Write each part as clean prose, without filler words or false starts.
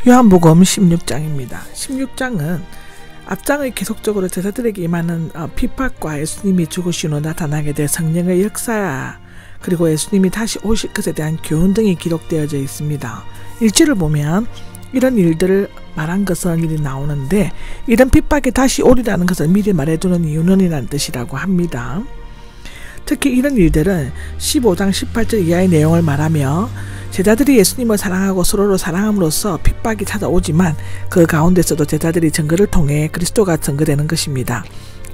요한복음 16장입니다. 16장은 앞장의 계속적으로 제자들에게 임하는 핍박과 예수님이 죽으신 후 나타나게 될 성령의 역사, 그리고 예수님이 다시 오실 것에 대한 교훈 등이 기록되어져 있습니다. 일지를 보면 이런 일들을 말한 것은 일이 나오는데, 이런 핍박이 다시 오리라는 것을 미리 말해두는 이유는 이라는 뜻이라고 합니다. 특히 이런 일들은 15장 18절 이하의 내용을 말하며 제자들이 예수님을 사랑하고 서로를 사랑함으로써 핍박이 찾아오지만 그 가운데서도 제자들이 증거를 통해 그리스도가 증거되는 것입니다.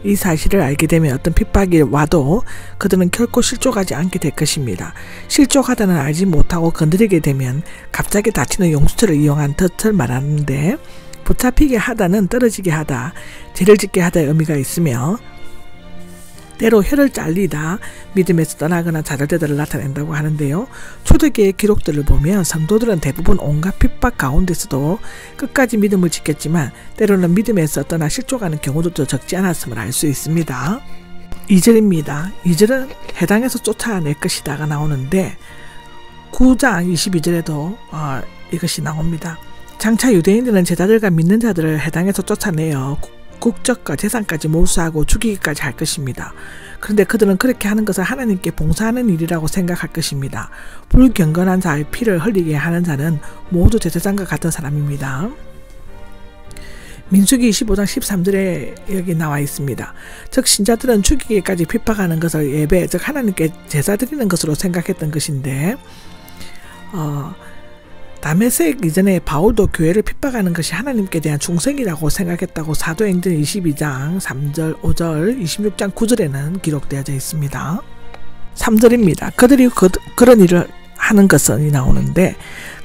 이 사실을 알게 되면 어떤 핍박이 와도 그들은 결코 실족하지 않게 될 것입니다. 실족하다는 알지 못하고 건드리게 되면 갑자기 닫히는 용수철을 이용한 덫을 말하는데, 붙잡히게 하다는 떨어지게 하다, 죄를 짓게 하다의 의미가 있으며, 때로 혀를 잘리다, 믿음에서 떠나거나 좌절되다를 나타낸다고 하는데요. 초대기의 기록들을 보면 성도들은 대부분 온갖 핍박 가운데서도 끝까지 믿음을 지켰지만 때로는 믿음에서 떠나 실족하는 경우도 적지 않았음을 알 수 있습니다. 2절입니다. 2절은 해당에서 쫓아낼 것이다가 나오는데 9장 22절에도 이것이 나옵니다. 장차 유대인들은 제자들과 믿는 자들을 해당에서 쫓아내어 국적과 재산까지 몰수하고 죽이기까지 할 것입니다. 그런데 그들은 그렇게 하는 것을 하나님께 봉사하는 일이라고 생각할 것입니다. 불경건한 자의 피를 흘리게 하는 자는 모두 제사장과 같은 사람입니다. 민수기 25장 13절에 여기 나와 있습니다. 즉 신자들은 죽이기까지 핍박하는 것을 예배, 즉 하나님께 제사 드리는 것으로 생각했던 것인데, 다메섹 이전에 바울도 교회를 핍박하는 것이 하나님께 대한 충성이라고 생각했다고 사도행전 22장 3절, 5절, 26장 9절에는 기록되어져 있습니다. 3절입니다. 그들이 그런 일을 하는 것은 나오는데,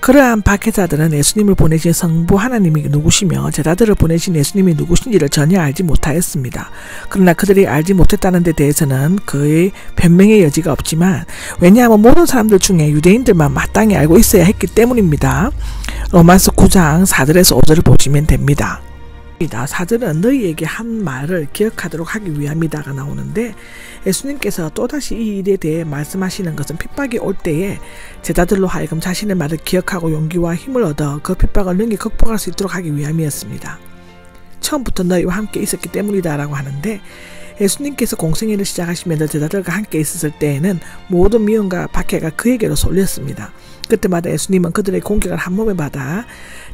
그러한 박해자들은 예수님을 보내신 성부 하나님이 누구시며 제자들을 보내신 예수님이 누구신지를 전혀 알지 못하였습니다. 그러나 그들이 알지 못했다는 데 대해서는 거의 변명의 여지가 없지만, 왜냐하면 모든 사람들 중에 유대인들만 마땅히 알고 있어야 했기 때문입니다. 로마서 9장 4절에서 5절을 보시면 됩니다. 4절은 너희에게 한 말을 기억하도록 하기 위함이다가 나오는데, 예수님께서 또다시 이 일에 대해 말씀하시는 것은 핍박이 올 때에 제자들로 하여금 자신의 말을 기억하고 용기와 힘을 얻어 그 핍박을 능히 극복할 수 있도록 하기 위함이었습니다. 처음부터 너희와 함께 있었기 때문이다 라고 하는데, 예수님께서 공생애를 시작하시면서 제자들과 함께 있었을 때에는 모든 미움과 박해가 그에게로 쏠렸습니다. 그때마다 예수님은 그들의 공격을 한 몸에 받아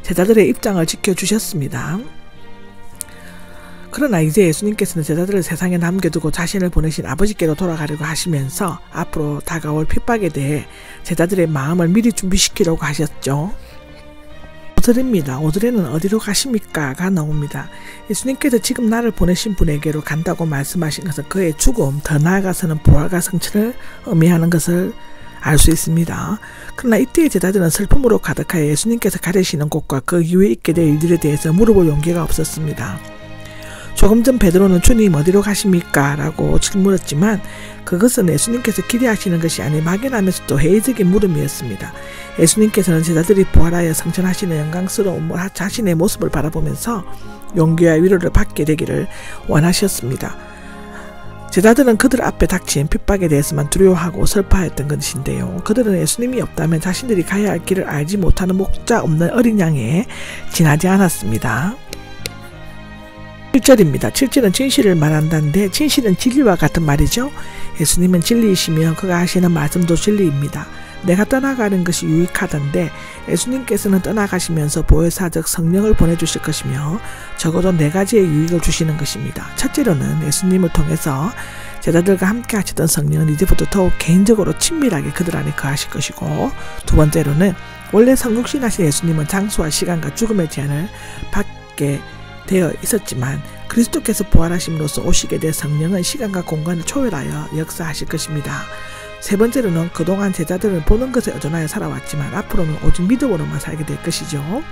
제자들의 입장을 지켜주셨습니다. 그러나 이제 예수님께서는 제자들을 세상에 남겨두고 자신을 보내신 아버지께로 돌아가려고 하시면서 앞으로 다가올 핍박에 대해 제자들의 마음을 미리 준비시키려고 하셨죠. 5절입니다. 5절에는 어디로 가십니까?가 나옵니다. 예수님께서 지금 나를 보내신 분에게로 간다고 말씀하신 것은 그의 죽음, 더 나아가서는 부활과 성취를 의미하는 것을 알 수 있습니다. 그러나 이때의 제자들은 슬픔으로 가득하여 예수님께서 가르치시는 곳과 그 이후에 있게 될 일들에 대해서 물어볼 용기가 없었습니다. 조금 전 베드로는 주님 어디로 가십니까? 라고 질문했지만 그것은 예수님께서 기대하시는 것이 아니 막연하면서도 회의적인 물음이었습니다. 예수님께서는 제자들이 부활하여 성천하시는 영광스러운 자신의 모습을 바라보면서 용기와 위로를 받게 되기를 원하셨습니다. 제자들은 그들 앞에 닥친 핍박에 대해서만 두려워하고 슬퍼했던 것인데요. 그들은 예수님이 없다면 자신들이 가야 할 길을 알지 못하는 목자 없는 어린 양에 지나지 않았습니다. 7절입니다. 7절은 진실을 말한다는데 진실은 진리와 같은 말이죠. 예수님은 진리이시며 그가 하시는 말씀도 진리입니다. 내가 떠나가는 것이 유익하던데 예수님께서는 떠나가시면서 보혜사적 성령을 보내주실 것이며 적어도 4가지의 유익을 주시는 것입니다. 첫째로는 예수님을 통해서 제자들과 함께 하시던 성령은 이제부터 더욱 개인적으로 친밀하게 그들 안에 거하실 것이고, 두 번째로는 원래 성육신하신 예수님은 장소와 시간과 죽음의 제한을 받게 되어 있었지만 그리스도께서 부활하심으로써 오시게 될 성령은 시간과 공간을 초월하여 역사하실 것입니다. 세 번째로는 그동안 제자들은 보는 것에 의존하여 살아왔지만 앞으로는 오직 믿음으로만 살게 될 것이죠.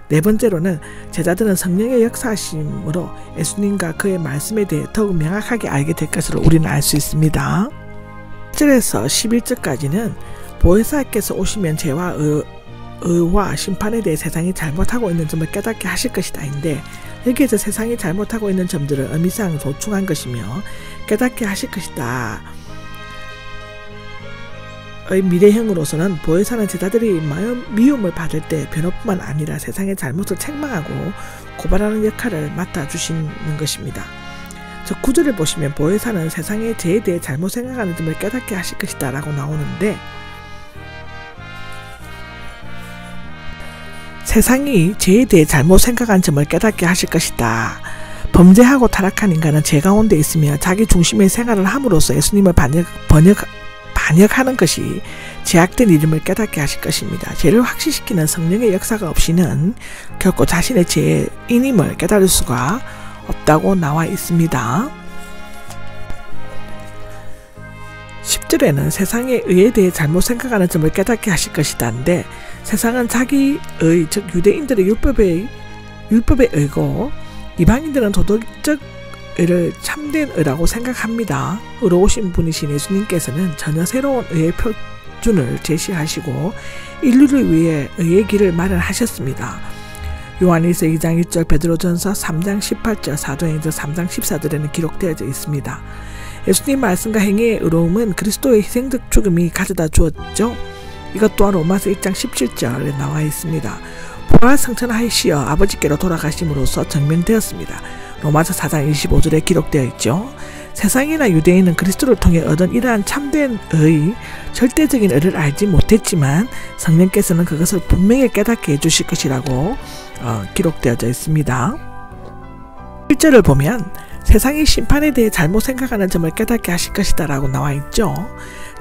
네 번째로는 제자들은 성령의 역사하심으로 예수님과 그의 말씀에 대해 더욱 명확하게 알게 될 것을 우리는 알 수 있습니다. 1절에서 11절까지는 보혜사께서 오시면 죄와 의와 심판에 대해 세상이 잘못하고 있는 점을 깨닫게 하실 것이다인데, 여기에서 세상이 잘못하고 있는 점들을 의미상 조충한 것이며 깨닫게 하실 것이다 미래형으로서는 보혜사는 제자들이 미움을 받을 때 변호뿐만 아니라 세상의 잘못을 책망하고 고발하는 역할을 맡아주시는 것입니다. 저 구절을 보시면 보혜사는 세상의 죄에 대해 잘못 생각하는 점을 깨닫게 하실 것이다 라고 나오는데, 세상이 죄에 대해 잘못 생각한 점을 깨닫게 하실 것이다. 범죄하고 타락한 인간은 죄 가운데 있으며 자기 중심의 생활을 함으로써 예수님을 반역하는 것이 죄악된 이름을 깨닫게 하실 것입니다. 죄를 확신시키는 성령의 역사가 없이는 결코 자신의 죄인임을 깨달을 수가 없다고 나와 있습니다. 10절에는 세상의 의에 대해 잘못 생각하는 점을 깨닫게 하실 것이다인데, 세상은 자기의, 즉 유대인들의 율법에 의고 이방인들은 도덕적 의를 참된 의라고 생각합니다. 의로우신 분이신 예수님께서는 전혀 새로운 의의 표준을 제시하시고 인류를 위해 의의 길을 마련하셨습니다. 요한일서 2장 1절, 베드로전서 3장 18절, 사도행전 3장 14절에는 기록되어져 있습니다. 예수님 말씀과 행위의 의로움은 그리스도의 희생적 죽음이 가져다 주었죠. 이것 또한 로마서 1장 17절에 나와 있습니다. 부활 성천하시어 아버지께로 돌아가심으로써 증명되었습니다. 로마서 4장 25절에 기록되어 있죠. 세상이나 유대인은 그리스도를 통해 얻은 이러한 참된 의, 절대적인 의를 알지 못했지만 성령께서는 그것을 분명히 깨닫게 해주실 것이라고 기록되어져 있습니다. 1절을 보면 세상이 심판에 대해 잘못 생각하는 점을 깨닫게 하실 것이다 라고 나와 있죠.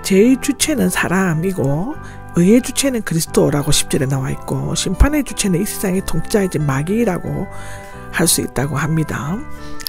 죄의 주체는 사람이고 의의 주체는 그리스도라고 10절에 나와 있고, 심판의 주체는 이 세상의 통치자이지 마귀라고 할 수 있다고 합니다.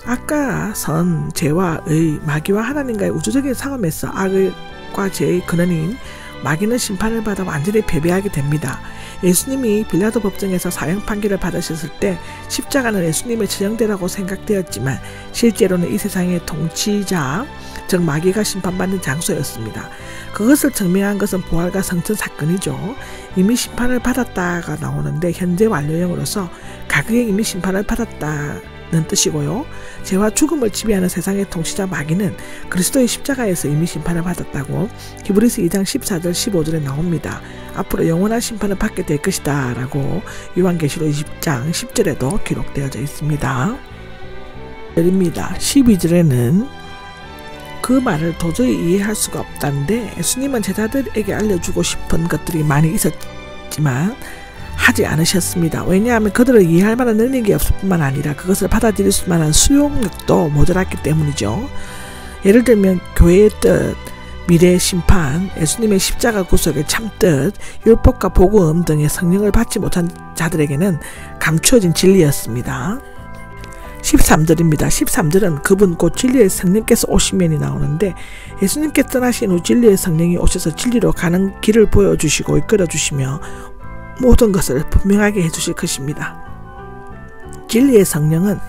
악과 선, 죄와 의, 마귀와 하나님과의 우주적인 싸움에서 악과 죄의 근원인 마귀는 심판을 받아 완전히 패배하게 됩니다. 예수님이 빌라도 법정에서 사형 판결을 받으셨을 때 십자가는 예수님의 처형대라고 생각되었지만 실제로는 이 세상의 통치자, 즉 마귀가 심판받는 장소였습니다. 그것을 증명한 것은 부활과 성천 사건이죠. 이미 심판을 받았다가 나오는데 현재 완료형으로서 과거에 이미 심판을 받았다는 뜻이고요. 죄와 죽음을 지배하는 세상의 통치자 마귀는 그리스도의 십자가에서 이미 심판을 받았다고 히브리서 2장 14절 15절에 나옵니다. 앞으로 영원한 심판을 받게 될 것이다 라고 요한계시록 20장 10절에도 기록되어져 있습니다. 12절에는 그 말을 도저히 이해할 수가 없다는데, 예수님은 제자들에게 알려주고 싶은 것들이 많이 있었지만 하지 않으셨습니다. 왜냐하면 그들을 이해할 만한 능력이 없을 뿐만 아니라 그것을 받아들일 수 만한 수용력도 모자랐기 때문이죠. 예를 들면 교회의 뜻, 미래의 심판, 예수님의 십자가 구속의 참뜻, 율법과 복음 등의 성령을 받지 못한 자들에게는 감추어진 진리였습니다. 13절입니다. 13절은 그분 곧 진리의 성령께서 오시면이 나오는데, 예수님께 떠나신 후 진리의 성령이 오셔서 진리로 가는 길을 보여주시고 이끌어주시며 모든 것을 분명하게 해주실 것입니다. 진리의 성령은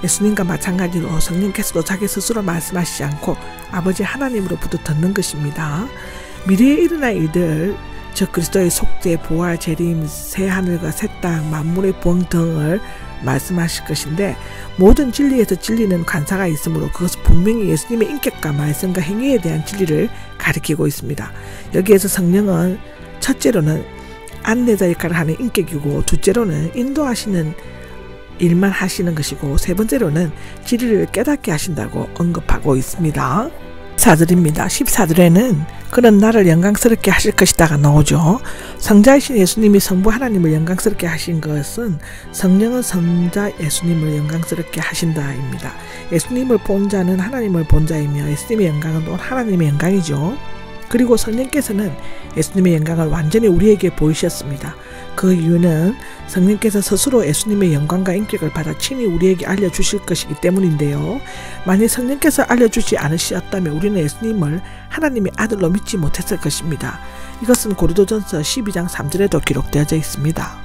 예수님과 마찬가지로 성령께서도 자기 스스로 말씀하시지 않고 아버지 하나님으로부터 듣는 것입니다. 미래에 일어날 일들, 즉 그리스도의 속죄, 부활, 재림, 새 하늘과 새 땅, 만물의 부흥 등을 말씀하실 것인데, 모든 진리에서 진리는 관사가 있으므로 그것은 분명히 예수님의 인격과 말씀과 행위에 대한 진리를 가리키고 있습니다. 여기에서 성령은 첫째로는 안내자 역할을 하는 인격이고, 둘째로는 인도하시는 일만 하시는 것이고, 세 번째로는 진리를 깨닫게 하신다고 언급하고 있습니다. 14절입니다. 14절에는 그는 나를 영광스럽게 하실 것이다가 나오죠. 성자이신 예수님이 성부 하나님을 영광스럽게 하신 것은 성령은 성자 예수님을 영광스럽게 하신다입니다. 예수님을 본 자는 하나님을 본 자이며 예수님의 영광은 또 하나님의 영광이죠. 그리고 성령께서는 예수님의 영광을 완전히 우리에게 보이셨습니다. 그 이유는 성령께서 스스로 예수님의 영광과 인격을 받아 친히 우리에게 알려주실 것이기 때문인데요. 만약 성령께서 알려주지 않으셨다면 우리는 예수님을 하나님의 아들로 믿지 못했을 것입니다. 이것은 고린도전서 12장 3절에도 기록되어져 있습니다.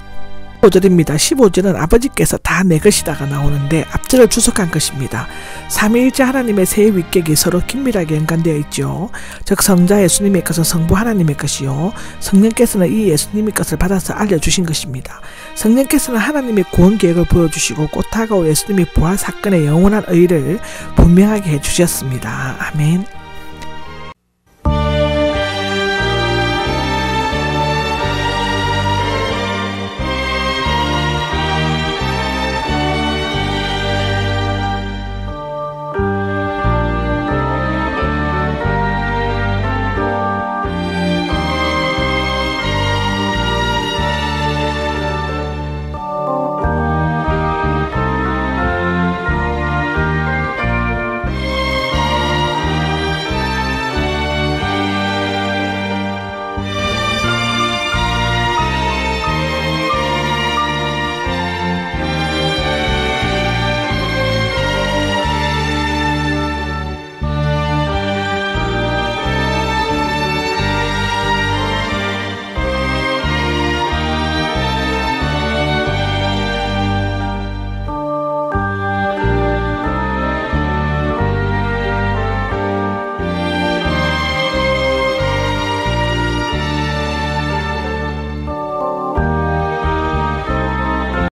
15절입니다. 15절은 아버지께서 다 내 것이다가 나오는데 앞절을 주석한 것입니다. 삼위일체 하나님의 세 위격이 서로 긴밀하게 연관되어 있죠. 즉 성자 예수님의 것은 성부 하나님의 것이요, 성령께서는 이 예수님의 것을 받아서 알려주신 것입니다. 성령께서는 하나님의 구원 계획을 보여주시고 곧 다가올 예수님의 부활 사건의 영원한 의의를 분명하게 해주셨습니다. 아멘.